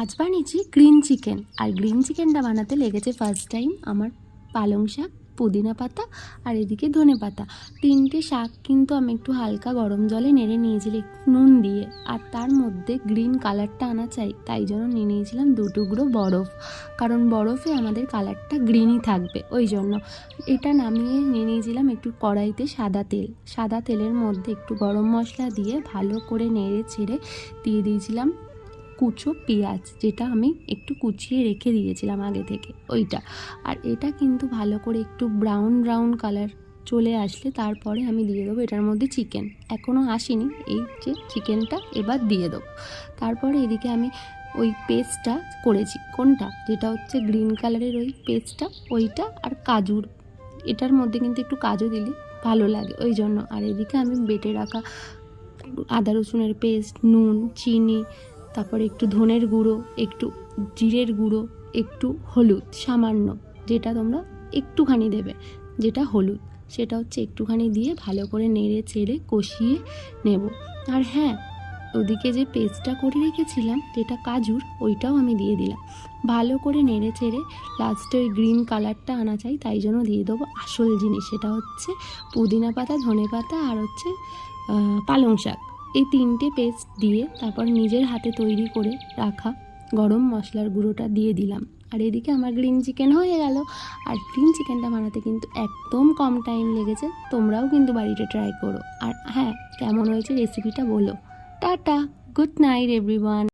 আজ বানিয়েছি green chicken. আর green চিকেনটা বানাতে লেগেছে ফার্স্ট টাইম আমার পালং শাক, পুদিনা পাতা আর এদিকে ধনে পাতা। তিনটে শাক কিন্তু আমি একটু হালকা গরম জলে নেড়ে নিয়েছিলাম নুন দিয়ে। আর তার মধ্যে গ্রিন কালারটা আনা চাই, তাই জন্য নিয়ে নিয়েছিলাম 2 টুকরো বরফ, কারণ বরফে আমাদের কালারটা গ্রিনই থাকবে। ওই জন্য এটা নামিয়ে নিয়ে নিয়েছিলাম একটু কড়াইতে সাদা তেলের মধ্যে একটু গরম মশলা দিয়ে ভালো করে নেড়ে ছেড়ে দিয়ে দিয়েছিলাম কুচো পেঁয়াজ, যেটা আমি একটু কুচিয়ে রেখে দিয়েছিলাম আগে থেকে ওইটা। আর এটা কিন্তু ভালো করে একটু ব্রাউন কালার চলে আসলে তারপরে আমি দিয়ে দেবো এটার মধ্যে চিকেন। এখনও আসেনি, এই যে চিকেনটা এবার দিয়ে দেবো। তারপরে এদিকে আমি ওই পেস্টটা করেছি, কোনটা যেটা হচ্ছে গ্রিন কালারের ওই পেস্টটা, ওইটা আর কাজুর, এটার মধ্যে কিন্তু একটু কাজু দিলে ভালো লাগে ওই জন্য। আর এদিকে আমি বেটে রাখা আদা রসুনের পেস্ট, নুন, চিনি, তারপরে একটু ধনের গুঁড়ো, একটু জিরের গুঁড়ো, একটু হলুদ সামান্য, যেটা তোমরা একটুখানি দেবে, যেটা হলুদ সেটা হচ্ছে একটুখানি দিয়ে ভালো করে নেড়ে চেড়ে কষিয়ে নেব। আর হ্যাঁ, ওদিকে যে পেস্টটা করে রেখেছিলাম যেটা কাজুর, ওইটাও আমি দিয়ে দিলাম। ভালো করে নেড়ে চেড়ে লাস্টে ওই গ্রিন কালারটা আনা চাই, তাই জন্য দিয়ে দেবো আসল জিনিস, সেটা হচ্ছে পুদিনা পাতা, ধনে পাতা আর হচ্ছে পালং শাক। এই তিনটে পেস্ট দিয়ে তারপর নিজের হাতে তৈরি করে রাখা গরম মশলার গুঁড়োটা দিয়ে দিলাম। আর এদিকে আমার গ্রিন চিকেন হয়ে গেল। আর গ্রিন চিকেনটা বানাতে কিন্তু একদম কম টাইম লেগেছে, তোমরাও কিন্তু বাড়িতে ট্রাই করো। আর হ্যাঁ, কেমন হয়েছে রেসিপিটা বলো। Tata, good night everyone.